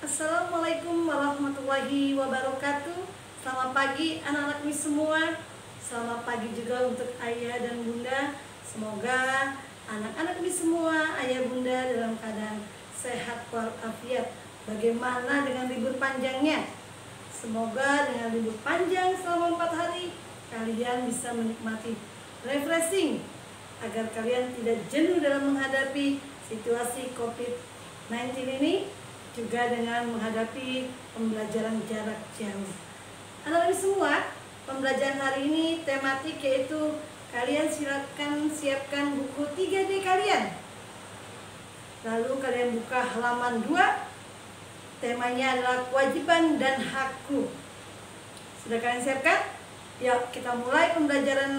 Assalamualaikum warahmatullahi wabarakatuh. Selamat pagi anak-anak Miss semua. Selamat pagi juga untuk ayah dan bunda. Semoga anak-anak Miss semua, ayah bunda dalam keadaan sehat walafiat. Bagaimana dengan libur panjangnya? Semoga dengan libur panjang selama 4 hari kalian bisa menikmati refreshing agar kalian tidak jenuh dalam menghadapi situasi COVID-19 ini, juga dengan menghadapi pembelajaran jarak jauh. Anak-anak semua, pembelajaran hari ini tematik yaitu kalian silakan siapkan buku 3D kalian. Lalu kalian buka halaman 2. Temanya adalah kewajiban dan hakku. Sudah kalian siapkan? Yuk kita mulai pembelajaran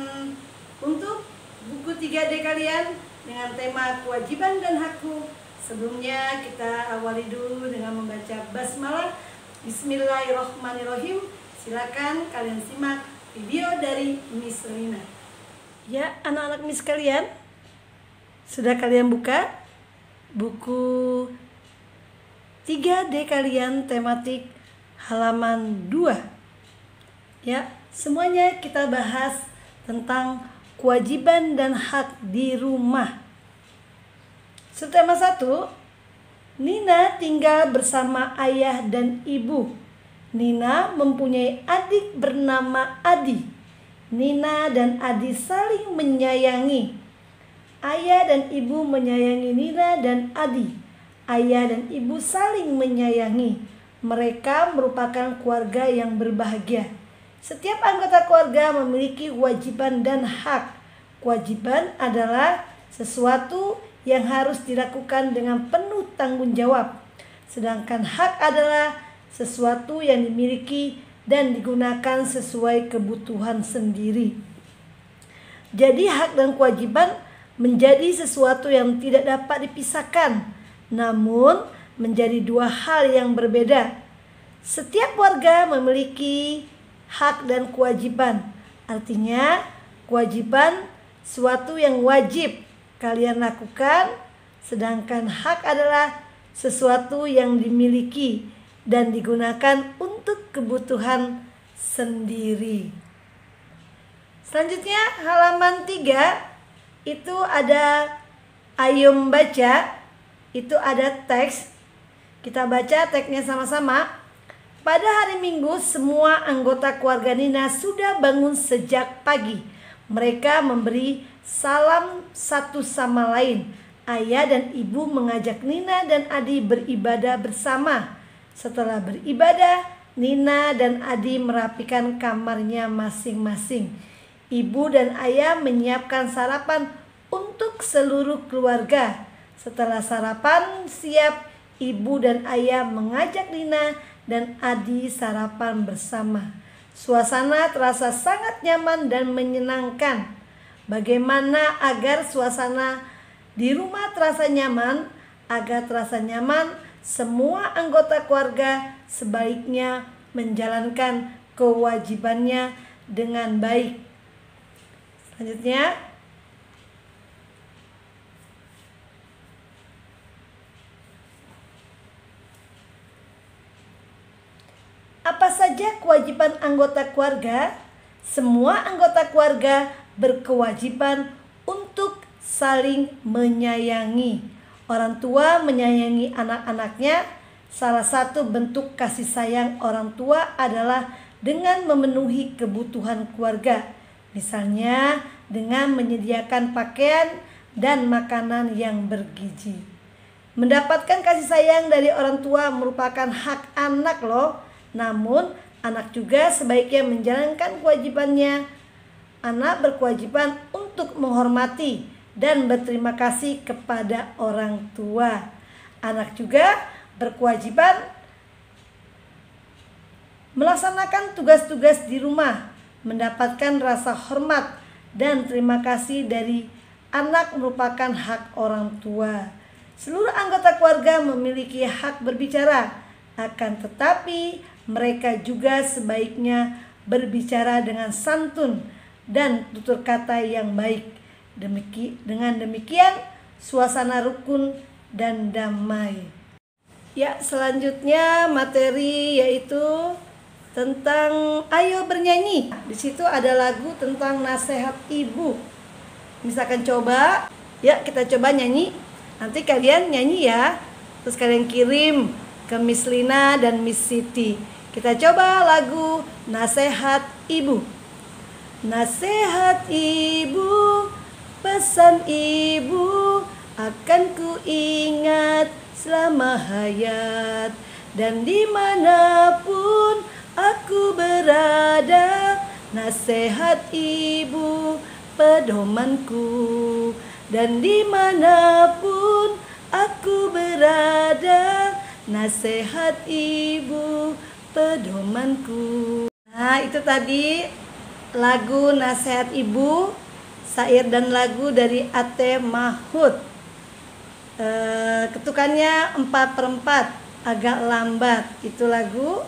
untuk buku 3D kalian dengan tema kewajiban dan hakku. Sebelumnya kita awali dulu dengan membaca basmalah. Bismillahirrahmanirrahim. Silakan kalian simak video dari Miss Lina. Ya, anak-anak Miss kalian, sudah kalian buka buku 3D kalian tematik halaman 2. Ya, semuanya kita bahas tentang kewajiban dan hak di rumah. Tema 1, Nina tinggal bersama ayah dan ibu. Nina mempunyai adik bernama Adi. Nina dan Adi saling menyayangi. Ayah dan ibu menyayangi Nina dan Adi. Ayah dan ibu saling menyayangi. Mereka merupakan keluarga yang berbahagia. Setiap anggota keluarga memiliki kewajiban dan hak. Kewajiban adalah sesuatu yang harus dilakukan dengan penuh tanggung jawab. Sedangkan hak adalah sesuatu yang dimiliki dan digunakan sesuai kebutuhan sendiri. Jadi hak dan kewajiban menjadi sesuatu yang tidak dapat dipisahkan, namun menjadi dua hal yang berbeda. Setiap warga memiliki hak dan kewajiban. Artinya kewajiban suatu yang wajib kalian lakukan, sedangkan hak adalah sesuatu yang dimiliki dan digunakan untuk kebutuhan sendiri. Selanjutnya halaman 3 itu ada ayo membaca, itu ada teks. Kita baca teksnya sama-sama. Pada hari Minggu semua anggota keluarga Nina sudah bangun sejak pagi. Mereka memberi salam satu sama lain. Ayah dan ibu mengajak Nina dan Adi beribadah bersama. Setelah beribadah, Nina dan Adi merapikan kamarnya masing-masing. Ibu dan ayah menyiapkan sarapan untuk seluruh keluarga. Setelah sarapan siap, ibu dan ayah mengajak Nina dan Adi sarapan bersama. Suasana terasa sangat nyaman dan menyenangkan. Bagaimana agar suasana di rumah terasa nyaman? Agar terasa nyaman, semua anggota keluarga sebaiknya menjalankan kewajibannya dengan baik. Selanjutnya, apa saja kewajiban anggota keluarga? Semua anggota keluarga berkewajiban untuk saling menyayangi. Orang tua menyayangi anak-anaknya. Salah satu bentuk kasih sayang orang tua adalah dengan memenuhi kebutuhan keluarga. Misalnya dengan menyediakan pakaian dan makanan yang bergizi. Mendapatkan kasih sayang dari orang tua merupakan hak anak loh. Namun anak juga sebaiknya menjalankan kewajibannya. Anak berkewajiban untuk menghormati dan berterima kasih kepada orang tua. Anak juga berkewajiban melaksanakan tugas-tugas di rumah. Mendapatkan rasa hormat dan terima kasih dari anak merupakan hak orang tua. Seluruh anggota keluarga memiliki hak berbicara. Akan tetapi mereka juga sebaiknya berbicara dengan santun dan tutur kata yang baik. Dengan demikian suasana rukun dan damai. Ya, selanjutnya materi yaitu tentang ayo bernyanyi. Di situ ada lagu tentang nasihat ibu. Misalkan coba, ya kita coba nyanyi. Nanti kalian nyanyi ya. Terus kalian kirim ke Miss Lina dan Miss Siti. Kita coba lagu nasihat ibu. Nasihat ibu, pesan ibu akan ku ingat selama hayat, dan dimanapun aku berada, nasihat ibu pedomanku, dan dimanapun aku berada, nasihat ibu pedomanku. Nah, itu tadi lagu nasihat ibu, syair dan lagu dari A.T. Mahfud. Ketukannya 4/4, agak lambat. Itu lagu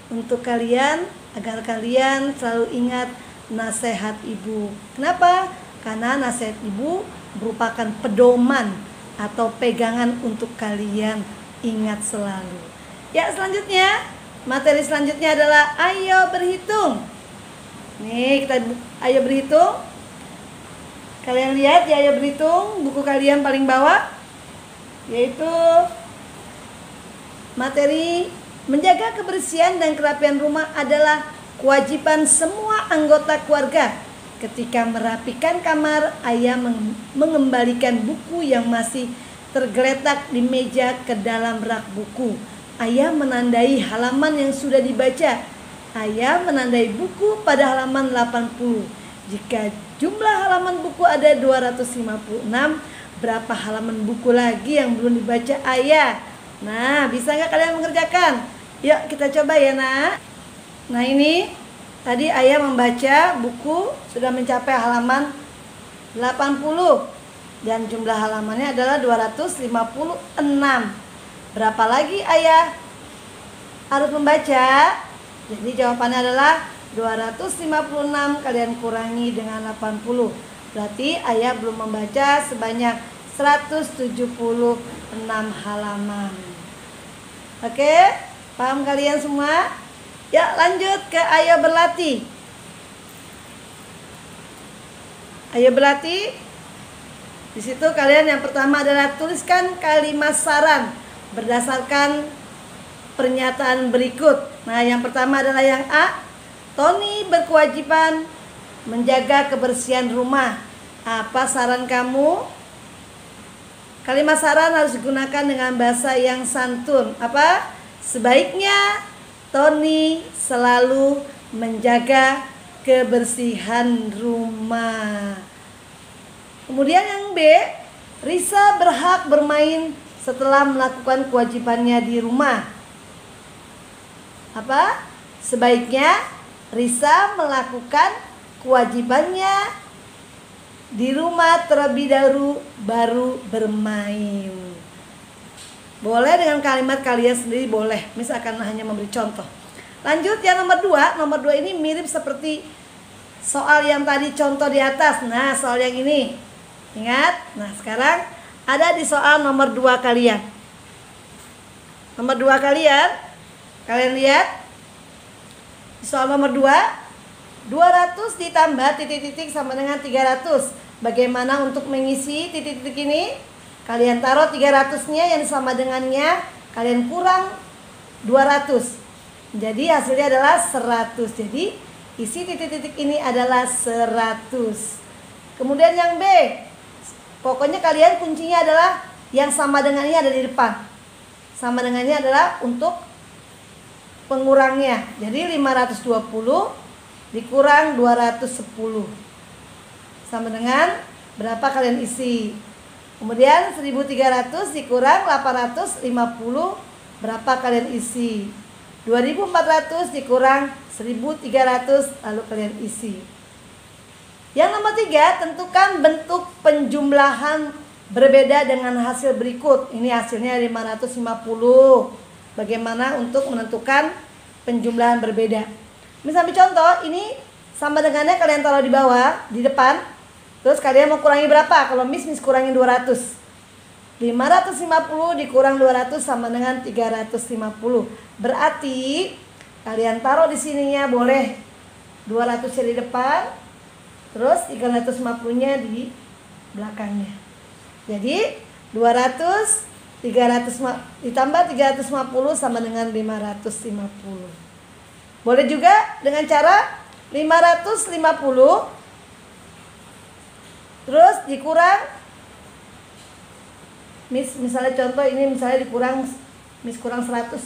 untuk kalian agar kalian selalu ingat nasihat ibu. Kenapa? Karena nasihat ibu merupakan pedoman atau pegangan untuk kalian ingat selalu. Ya, selanjutnya, materi selanjutnya adalah ayo berhitung. Nih, kita ayo berhitung. Kalian lihat ya, ayo berhitung, buku kalian paling bawah, yaitu materi menjaga kebersihan dan kerapian rumah adalah kewajiban semua anggota keluarga. Ketika merapikan kamar, ayah mengembalikan buku yang masih tergeletak di meja ke dalam rak buku. Ayah menandai halaman yang sudah dibaca. Ayah menandai buku pada halaman 80. Jika jumlah halaman buku ada 256, berapa halaman buku lagi yang belum dibaca ayah? Nah, bisa nggak kalian mengerjakan? Yuk kita coba ya nak. Nah, ini tadi ayah membaca buku sudah mencapai halaman 80 dan jumlah halamannya adalah 256. Berapa lagi ayah harus membaca? Jadi jawabannya adalah 256 kalian kurangi dengan 80. Berarti ayah belum membaca sebanyak 176 halaman. Oke, paham kalian semua? Ya, lanjut ke ayo berlatih. Ayo berlatih. Di situ kalian yang pertama adalah tuliskan kalimat saran berdasarkan pernyataan berikut. Nah, yang pertama adalah yang A. Tony berkewajiban menjaga kebersihan rumah. Apa saran kamu? Kalimat saran harus digunakan dengan bahasa yang santun. Apa? Sebaiknya Tony selalu menjaga kebersihan rumah. Kemudian yang B, Risa berhak bermain setelah melakukan kewajibannya di rumah. Apa? Sebaiknya Risa melakukan kewajibannya di rumah terlebih dahulu baru bermain. Boleh dengan kalimat kalian sendiri, boleh. Misalkan hanya memberi contoh. Lanjut yang nomor 2. Nomor 2 ini mirip seperti soal yang tadi contoh di atas. Nah, soal yang ini. Ingat? Nah, sekarang ada di soal nomor 2 kalian. Nomor 2 kalian. Kalian lihat. Soal nomor 2, 200 ditambah titik-titik sama dengan 300. Bagaimana untuk mengisi titik-titik ini? Kalian taruh 300-nya yang sama dengannya, kalian kurang 200. Jadi hasilnya adalah 100. Jadi isi titik-titik ini adalah 100. Kemudian yang B, pokoknya kalian kuncinya adalah yang sama dengannya ada di depan. Sama dengannya adalah untuk pengurangnya. Jadi 520 dikurang 210 sama dengan berapa kalian isi. Kemudian 1300 dikurang 850 berapa kalian isi. 2400 dikurang 1300 lalu kalian isi. Yang nomor 3, tentukan bentuk penjumlahan berbeda dengan hasil berikut. Ini hasilnya 550. Bagaimana untuk menentukan penjumlahan berbeda? Misalnya contoh, ini sama dengannya kalian taruh di bawah, di depan. Terus kalian mau kurangi berapa? Kalau Miss kurangi 200. 550 dikurang 200 sama dengan 350. Berarti kalian taruh di sininya boleh 200 di depan, terus 350-nya di belakangnya. Jadi 200 ditambah 350 sama dengan 550. Boleh juga dengan cara 550 terus dikurang, misalnya contoh ini, misalnya kurang 100.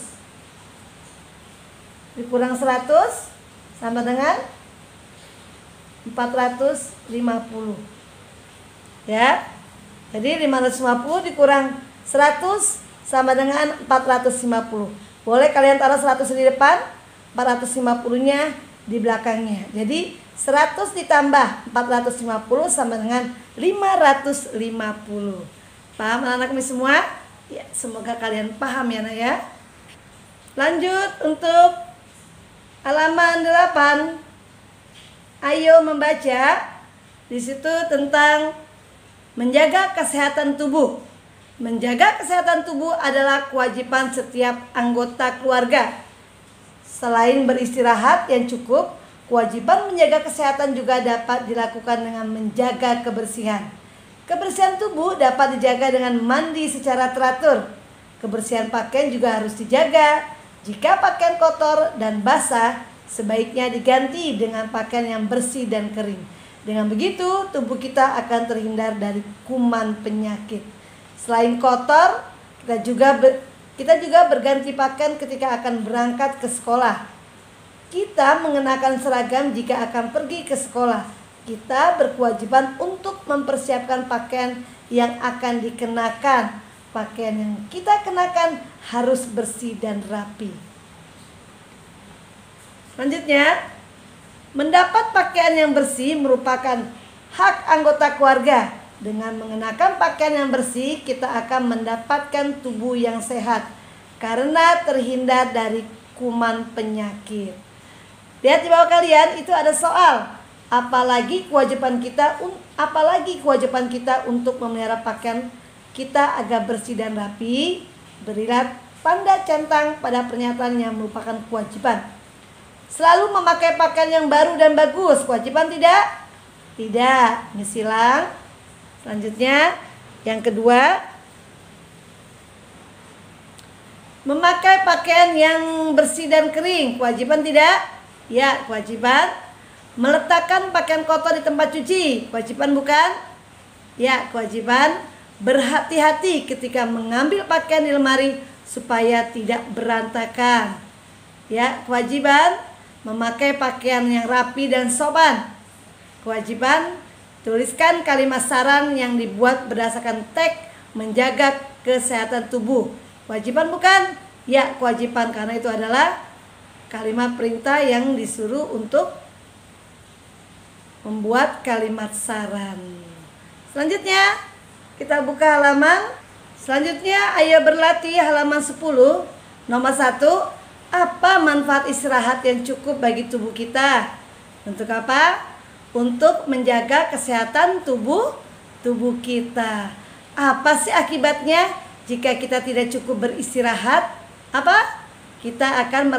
Dikurang 100 sama dengan 450. Ya. Jadi 550 dikurang 100 sama dengan 450. Boleh kalian taruh 100 di depan, 450-nya di belakangnya. Jadi 100 ditambah 450 sama dengan 550. Paham anak-anak ini semua? Ya, semoga kalian paham ya, Nak ya. Lanjut untuk halaman 8. Ayo membaca. Di situ tentang menjaga kesehatan tubuh. Menjaga kesehatan tubuh adalah kewajiban setiap anggota keluarga. Selain beristirahat yang cukup, kewajiban menjaga kesehatan juga dapat dilakukan dengan menjaga kebersihan. Kebersihan tubuh dapat dijaga dengan mandi secara teratur. Kebersihan pakaian juga harus dijaga. Jika pakaian kotor dan basah, sebaiknya diganti dengan pakaian yang bersih dan kering. Dengan begitu, tubuh kita akan terhindar dari kuman penyakit. Selain kotor, kita juga berganti pakaian ketika akan berangkat ke sekolah. Kita mengenakan seragam jika akan pergi ke sekolah. Kita berkewajiban untuk mempersiapkan pakaian yang akan dikenakan. Pakaian yang kita kenakan harus bersih dan rapi. Selanjutnya, mendapat pakaian yang bersih merupakan hak anggota keluarga. Dengan mengenakan pakaian yang bersih, kita akan mendapatkan tubuh yang sehat karena terhindar dari kuman penyakit. Lihat di bawah kalian, itu ada soal. Apalagi kewajiban kita untuk memelihara pakaian kita agar bersih dan rapi. Berilah tanda centang pada pernyataan yang merupakan kewajiban. Selalu memakai pakaian yang baru dan bagus, kewajiban tidak? Tidak. Ini silang. Selanjutnya, yang kedua, memakai pakaian yang bersih dan kering, kewajiban tidak? Ya, kewajiban. Meletakkan pakaian kotor di tempat cuci, kewajiban bukan? Ya, kewajiban. Berhati-hati ketika mengambil pakaian di lemari supaya tidak berantakan. Ya, kewajiban. Memakai pakaian yang rapi dan sopan, kewajiban. Tuliskan kalimat saran yang dibuat berdasarkan teks menjaga kesehatan tubuh, kewajiban bukan? Ya, kewajiban, karena itu adalah kalimat perintah yang disuruh untuk membuat kalimat saran. Selanjutnya kita buka halaman. Selanjutnya ayo berlatih halaman 10. Nomor 1, apa manfaat istirahat yang cukup bagi tubuh kita? Untuk apa? Untuk menjaga kesehatan tubuh kita. Apa sih akibatnya jika kita tidak cukup beristirahat? Apa? Kita akan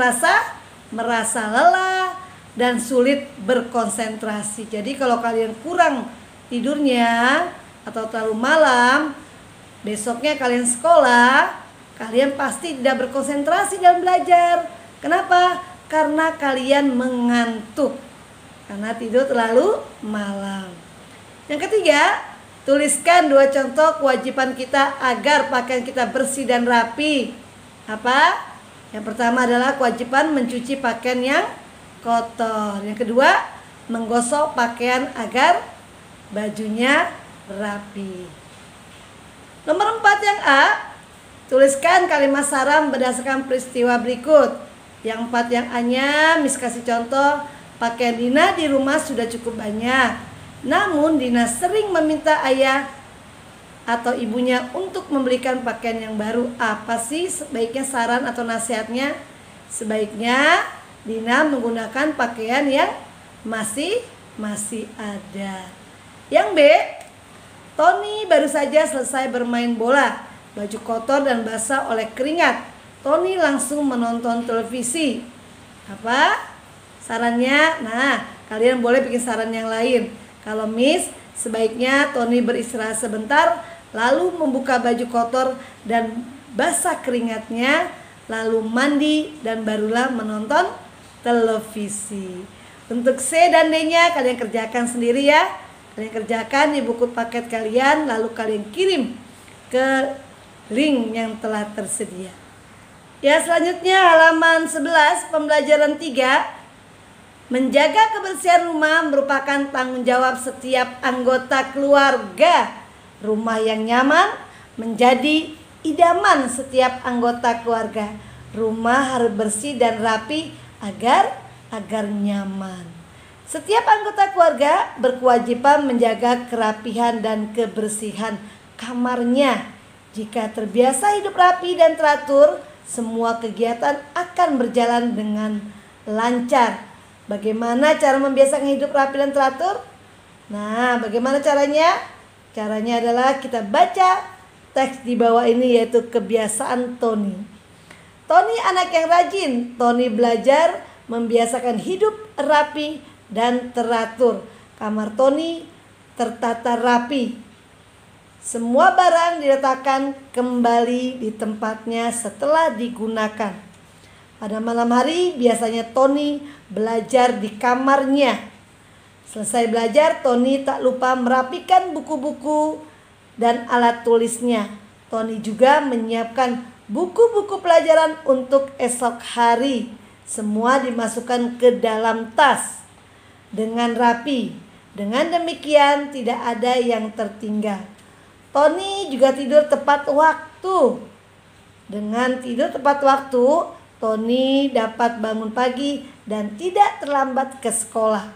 merasa lelah dan sulit berkonsentrasi. Jadi kalau kalian kurang tidurnya atau terlalu malam, besoknya kalian sekolah, kalian pasti tidak berkonsentrasi dalam belajar. Kenapa? Karena kalian mengantuk, karena tidur terlalu malam. Yang ketiga, tuliskan 2 contoh kewajiban kita agar pakaian kita bersih dan rapi. Apa? Yang pertama adalah kewajiban mencuci pakaian yang kotor. Yang kedua, menggosok pakaian agar bajunya rapi. Nomor 4 yang A, tuliskan kalimat saran berdasarkan peristiwa berikut. Yang 4 yang A-nya, Miss kasih contoh, pakaian Dina di rumah sudah cukup banyak. Namun Dina sering meminta ayah atau ibunya untuk membelikan pakaian yang baru. Apa sih sebaiknya saran atau nasihatnya? Sebaiknya Dina menggunakan pakaian yang masih ada. Yang B, Tony baru saja selesai bermain bola. Baju kotor dan basah oleh keringat. Tony langsung menonton televisi. Apa sarannya? Nah, kalian boleh bikin saran yang lain. Kalau Miss, sebaiknya Tony beristirahat sebentar, lalu membuka baju kotor dan basah keringatnya, lalu mandi dan barulah menonton televisi. Untuk C dan D-nya kalian kerjakan sendiri ya. Kalian kerjakan di buku paket kalian, lalu kalian kirim ke link yang telah tersedia. Ya, selanjutnya halaman 11 pembelajaran 3. Menjaga kebersihan rumah merupakan tanggung jawab setiap anggota keluarga. Rumah yang nyaman menjadi idaman setiap anggota keluarga. Rumah harus bersih dan rapi agar nyaman. Setiap anggota keluarga berkewajiban menjaga kerapihan dan kebersihan kamarnya. Jika terbiasa hidup rapi dan teratur, semua kegiatan akan berjalan dengan lancar. Bagaimana cara membiasakan hidup rapi dan teratur? Nah, bagaimana caranya? Caranya adalah kita baca teks di bawah ini, yaitu kebiasaan Tony. Tony anak yang rajin. Tony belajar membiasakan hidup rapi dan teratur. Kamar Tony tertata rapi. Semua barang diletakkan kembali di tempatnya setelah digunakan. Pada malam hari biasanya Tony belajar di kamarnya. Selesai belajar, Tony tak lupa merapikan buku-buku dan alat tulisnya. Tony juga menyiapkan buku-buku pelajaran untuk esok hari. Semua dimasukkan ke dalam tas dengan rapi. Dengan demikian tidak ada yang tertinggal. Tony juga tidur tepat waktu. Dengan tidur tepat waktu, Tony dapat bangun pagi dan tidak terlambat ke sekolah.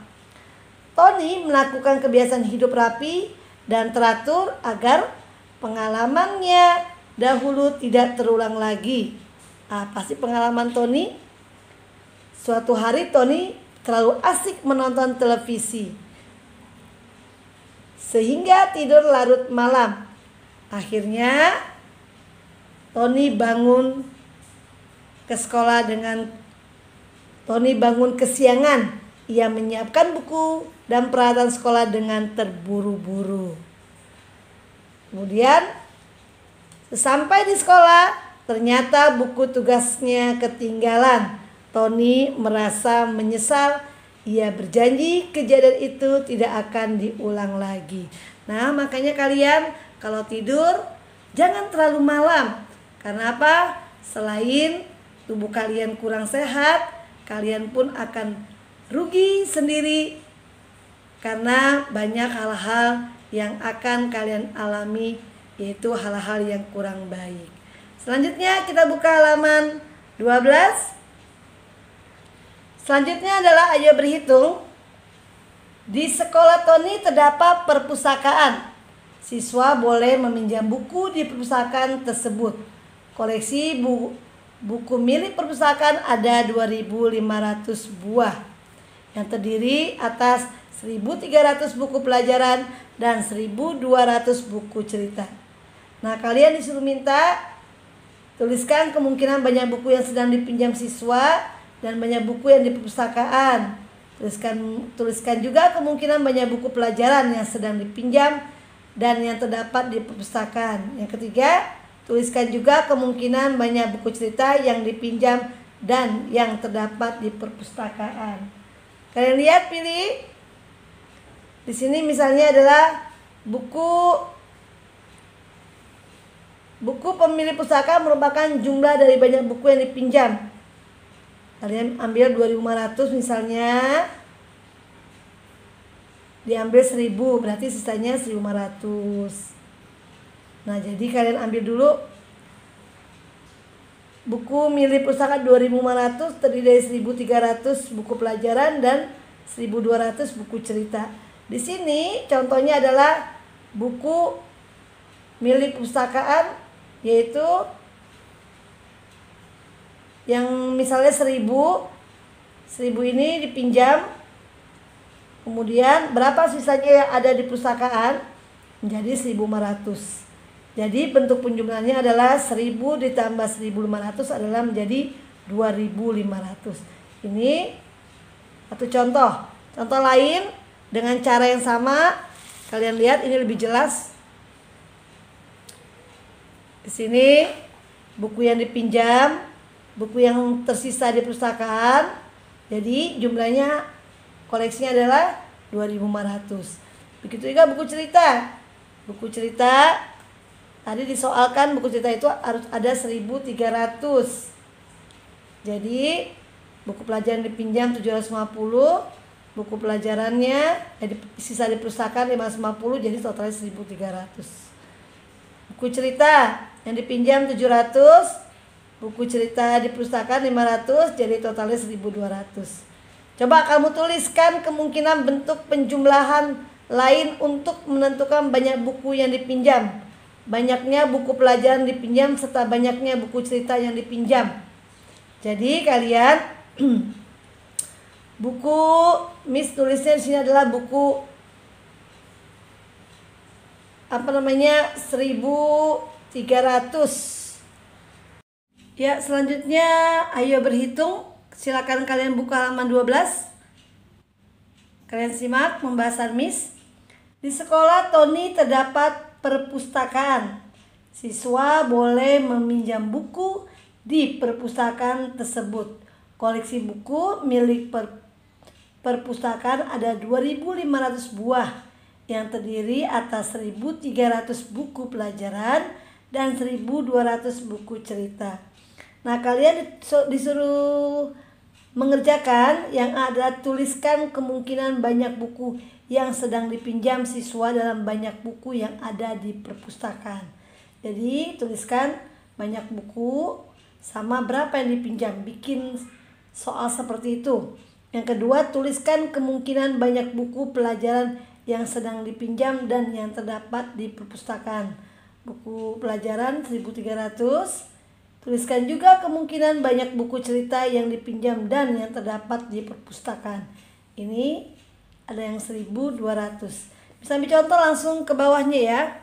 Tony melakukan kebiasaan hidup rapi dan teratur agar pengalamannya dahulu tidak terulang lagi. Apa sih pengalaman Tony? Suatu hari Tony terlalu asik menonton televisi sehingga tidur larut malam. Akhirnya Tony bangun kesiangan. Ia menyiapkan buku dan peralatan sekolah dengan terburu-buru. Kemudian sesampai di sekolah, ternyata buku tugasnya ketinggalan. Tony merasa menyesal. Ia berjanji kejadian itu tidak akan diulang lagi. Nah, makanya kalian kalau tidur jangan terlalu malam. Karena apa? Selain tubuh kalian kurang sehat, kalian pun akan rugi sendiri. Karena banyak hal-hal yang akan kalian alami, yaitu hal-hal yang kurang baik. Selanjutnya kita buka halaman 12. Selanjutnya adalah ayo berhitung. Di sekolah Tony terdapat perpustakaan. Siswa boleh meminjam buku di perpustakaan tersebut. Koleksi buku milik perpustakaan ada 2.500 buah yang terdiri atas 1.300 buku pelajaran dan 1.200 buku cerita. Nah, kalian disuruh minta tuliskan kemungkinan banyak buku yang sedang dipinjam siswa dan banyak buku yang di perpustakaan. Tuliskan juga kemungkinan banyak buku pelajaran yang sedang dipinjam dan yang terdapat di perpustakaan. Yang ketiga, tuliskan juga kemungkinan banyak buku cerita yang dipinjam dan yang terdapat di perpustakaan. Kalian lihat, pilih. Di sini misalnya adalah buku pemilik pustaka merupakan jumlah dari banyak buku yang dipinjam. Kalian ambil 2.500 misalnya, diambil 1.000, berarti sisanya 1.500. Nah, jadi kalian ambil dulu buku milik pustaka 2.500 terdiri dari 1.300 buku pelajaran dan 1.200 buku cerita. Di sini contohnya adalah buku milik perpustakaan, yaitu yang misalnya 1.000 ini dipinjam. Kemudian berapa sisanya yang ada di perpustakaan? menjadi 1.500. Jadi bentuk penjumlahannya adalah 1.000 ditambah 1.500 adalah menjadi 2.500. Ini satu contoh. Contoh lain dengan cara yang sama. Kalian lihat ini lebih jelas. Di sini buku yang dipinjam, buku yang tersisa di perpustakaan. Jadi jumlahnya koleksinya adalah 2.500. Begitu juga buku cerita. Buku cerita tadi disoalkan buku cerita itu harus ada 1.300. Jadi buku pelajaran dipinjam 750, buku pelajarannya sisa di perpustakaan 550, jadi totalnya 1.300. Buku cerita yang dipinjam 700, buku cerita di perpustakaan 500, jadi totalnya 1.200. Coba kamu tuliskan kemungkinan bentuk penjumlahan lain untuk menentukan banyak buku yang dipinjam, banyaknya buku pelajaran dipinjam, serta banyaknya buku cerita yang dipinjam. Jadi kalian buku Miss tulisnya di sini adalah buku 1.300. Ya, selanjutnya ayo berhitung. Silakan kalian buka halaman 12. Kalian simak pembahasan Miss. Di sekolah Tony terdapat perpustakaan. Siswa boleh meminjam buku di perpustakaan tersebut. Koleksi buku milik perpustakaan ada 2.500 buah yang terdiri atas 1.300 buku pelajaran dan 1.200 buku cerita. Nah, kalian disuruh mengerjakan yang ada, tuliskan kemungkinan banyak buku yang sedang dipinjam siswa dalam banyak buku yang ada di perpustakaan. Jadi tuliskan banyak buku sama berapa yang dipinjam, bikin soal seperti itu. Yang kedua, tuliskan kemungkinan banyak buku pelajaran yang sedang dipinjam dan yang terdapat di perpustakaan. Buku pelajaran 1.300. Tuliskan juga kemungkinan banyak buku cerita yang dipinjam dan yang terdapat di perpustakaan. Ini ada yang 1.200. Bisa ambil contoh langsung ke bawahnya ya.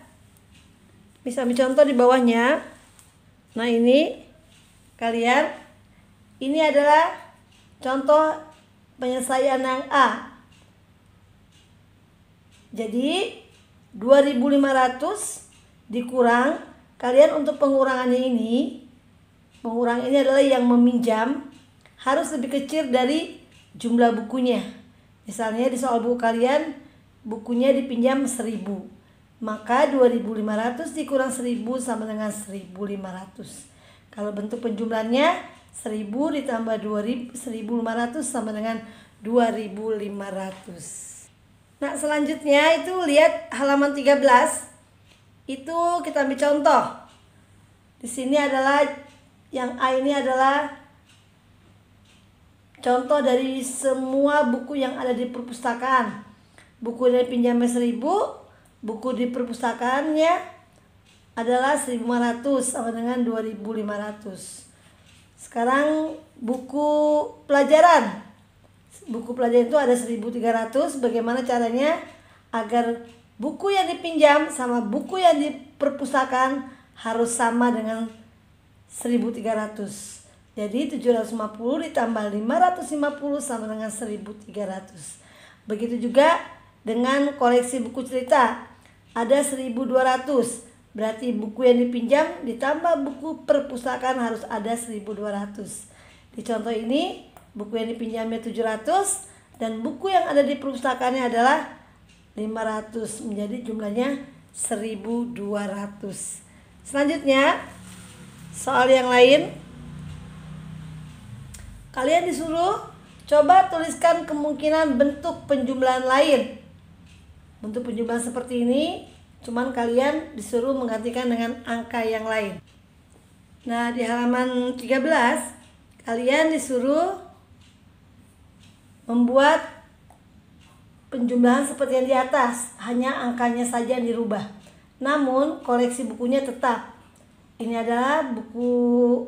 Bisa ambil contoh di bawahnya. Nah, ini kalian, ini adalah contoh penyelesaian yang A. Jadi 2.500 dikurang, kalian untuk pengurangannya ini, pengurangan ini adalah yang meminjam harus lebih kecil dari jumlah bukunya. Misalnya di soal buku kalian bukunya dipinjam 1.000, maka 2.500 dikurang 1.000 sama dengan 1.500. Kalau bentuk penjumlahannya 1.000 ditambah 1.500 sama dengan 2.500. Nah, selanjutnya itu lihat halaman 13. Itu kita ambil contoh. Di sini adalah yang A, ini adalah contoh dari semua buku yang ada di perpustakaan. Buku dari pinjamnya 1.000, buku di perpustakaannya adalah 1.500 sama dengan 2.500. Sekarang buku pelajaran. Buku pelajaran itu ada 1.300. Bagaimana caranya agar buku yang dipinjam sama buku yang di perpustakaan harus sama dengan 1.300. Jadi 750 ditambah 550 sama dengan 1.300. Begitu juga dengan koleksi buku cerita. Ada 1.200. Berarti buku yang dipinjam ditambah buku perpustakaan harus ada 1.200. Di contoh ini buku yang dipinjamnya 700 dan buku yang ada di perpustakaannya adalah 500. Menjadi jumlahnya 1.200. Selanjutnya soal yang lain, kalian disuruh coba tuliskan kemungkinan bentuk penjumlahan lain. Bentuk penjumlahan seperti ini, cuman kalian disuruh menggantikan dengan angka yang lain. Nah, di halaman 13 kalian disuruh membuat penjumlahan seperti yang di atas, hanya angkanya saja yang dirubah. Namun koleksi bukunya tetap. Ini adalah buku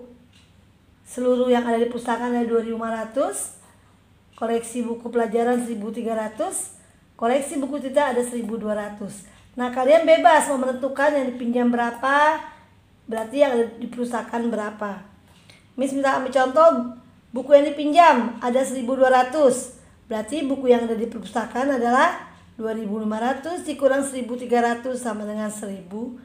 seluruh yang ada di perpustakaan ada 2.500, koleksi buku pelajaran 1.300, koleksi buku cerita ada 1.200. Nah, kalian bebas mau menentukan yang dipinjam berapa, berarti yang ada di perpustakaan berapa. Miss minta ambil contoh, buku yang dipinjam ada 1.200, berarti buku yang ada di perpustakaan adalah 2.500 dikurang 1.300 sama dengan 1.200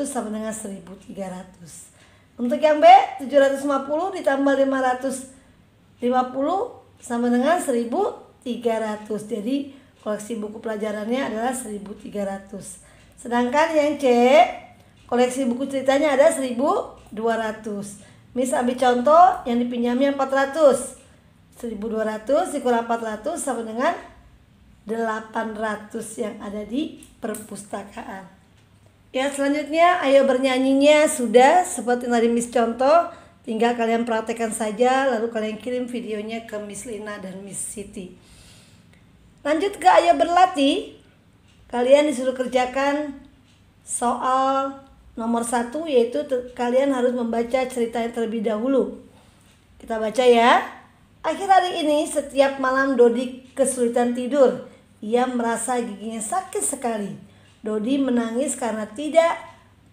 sama dengan 1.300. Untuk yang B, 750 ditambah 550 sama dengan 1.300. Jadi koleksi buku pelajarannya adalah 1.300. Sedangkan yang C, koleksi buku ceritanya ada 1.200. Miss ambil contoh yang dipinjamnya 400. 1.200 dikurang 400 sama dengan 800 yang ada di perpustakaan. Ya, selanjutnya ayo bernyanyinya sudah seperti tadi Miss contoh, tinggal kalian praktekkan saja lalu kalian kirim videonya ke Miss Lina dan Miss Siti. Lanjut ke ayo berlatih. Kalian disuruh kerjakan soal nomor 1, yaitu kalian harus membaca ceritanya terlebih dahulu. Kita baca ya. Akhir hari ini setiap malam Dodi kesulitan tidur. Ia merasa giginya sakit sekali. Dodi menangis karena tidak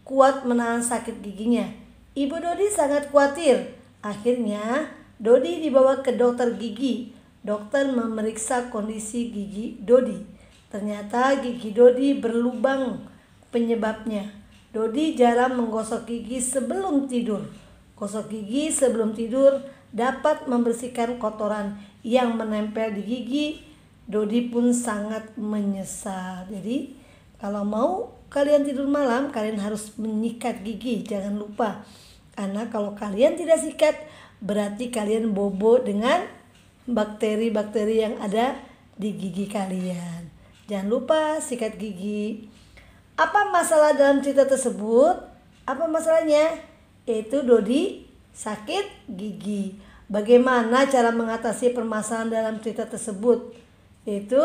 kuat menahan sakit giginya. Ibu Dodi sangat khawatir. Akhirnya Dodi dibawa ke dokter gigi. Dokter memeriksa kondisi gigi Dodi. Ternyata gigi Dodi berlubang penyebabnya. Dodi jarang menggosok gigi sebelum tidur. Gosok gigi sebelum tidur dapat membersihkan kotoran yang menempel di gigi. Dodi pun sangat menyesal. Jadi kalau mau kalian tidur malam, kalian harus menyikat gigi, jangan lupa. Karena kalau kalian tidak sikat, berarti kalian bobo dengan bakteri-bakteri yang ada di gigi kalian. Jangan lupa sikat gigi. Apa masalah dalam cerita tersebut? Apa masalahnya? Yaitu Dodi sakit gigi. Bagaimana cara mengatasi permasalahan dalam cerita tersebut? Yaitu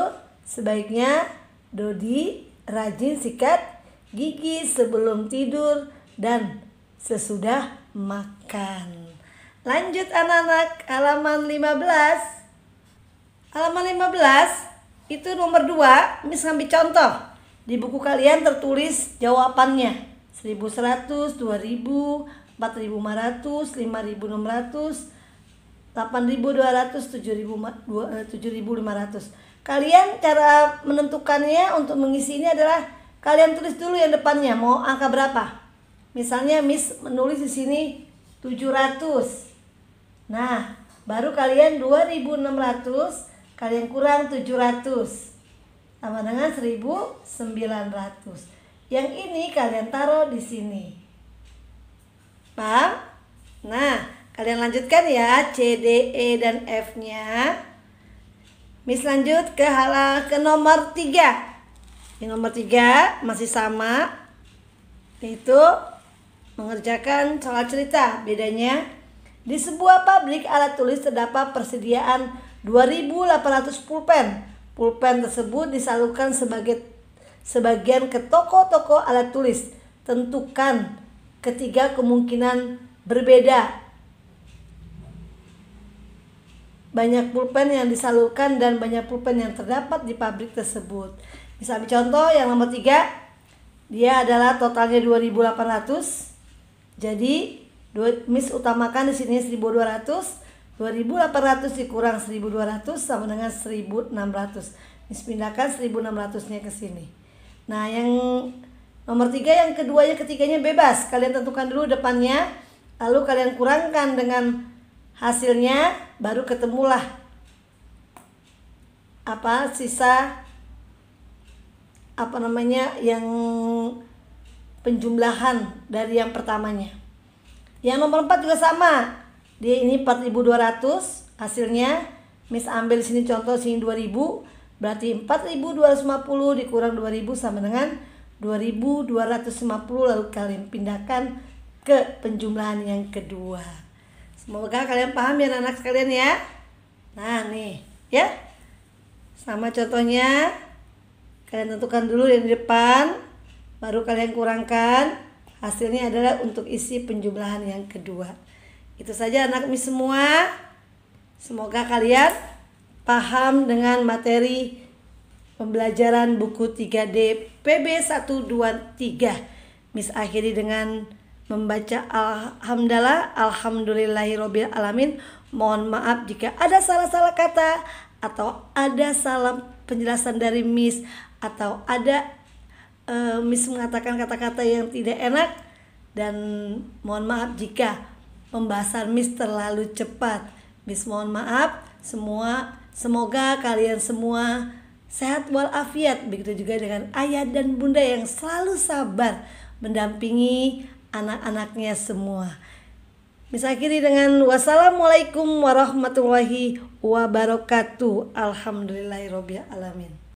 sebaiknya Dodi rajin sikat gigi sebelum tidur dan sesudah makan. Lanjut anak-anak, halaman 15. Halaman 15 itu nomor 2, Miss ngambil contoh. Di buku kalian tertulis jawabannya. 1.100, 2.000, 4.500, 5.600, 8.200, 7.500. Kalian cara menentukannya untuk mengisi ini adalah kalian tulis dulu yang depannya mau angka berapa. Misalnya Miss menulis di sini 700. Nah, baru kalian 2.600 kalian kurang 700 sama dengan 1.900. Yang ini kalian taruh di sini. Paham? Nah, kalian lanjutkan ya C, D, E dan F-nya. Miss lanjut ke nomor 3. Di nomor 3 masih sama, yaitu mengerjakan soal cerita. Bedanya, di sebuah pabrik alat tulis terdapat persediaan 2.800 pulpen. Pulpen tersebut disalurkan sebagian ke toko-toko alat tulis. Tentukan ketiga kemungkinan berbeda. Banyak pulpen yang disalurkan dan banyak pulpen yang terdapat di pabrik tersebut. Bisa ambil contoh yang nomor 3. Dia adalah totalnya 2.800. Jadi Miss utamakan di sini 1.200. 2.800 dikurang 1.200 sama dengan 1.600. Miss pindahkan 1.600-nya ke sini. Nah, yang nomor 3 yang keduanya ketiganya bebas. Kalian tentukan dulu depannya, lalu kalian kurangkan dengan hasilnya, baru ketemulah sisa yang penjumlahan dari yang pertamanya. Yang nomor 4 juga sama. Dia ini 4.200 hasilnya. Miss ambil sini contoh sini 2.000, berarti 4.250 dikurang 2.000 sama dengan 2.250, lalu kalian pindahkan ke penjumlahan yang kedua. Semoga kalian paham ya anak-anak sekalian ya. Nah nih ya, sama contohnya. Kalian tentukan dulu yang di depan, baru kalian kurangkan. Hasilnya adalah untuk isi penjumlahan yang kedua. Itu saja anak Miss semua. Semoga kalian paham dengan materi pembelajaran buku 3D PB 123. Miss akhiri dengan membaca Alhamdulillahirobbil alamin. Mohon maaf jika ada salah-salah kata atau ada salah penjelasan dari Miss, atau ada Miss mengatakan kata-kata yang tidak enak, dan mohon maaf jika pembahasan Miss terlalu cepat. Miss mohon maaf semua. Semoga kalian semua sehat walafiat, begitu juga dengan ayah dan bunda yang selalu sabar mendampingi anak-anaknya semua. Miss akhiri dengan wassalamualaikum warahmatullahi wabarakatuh. Alhamdulillahirobbil alamin.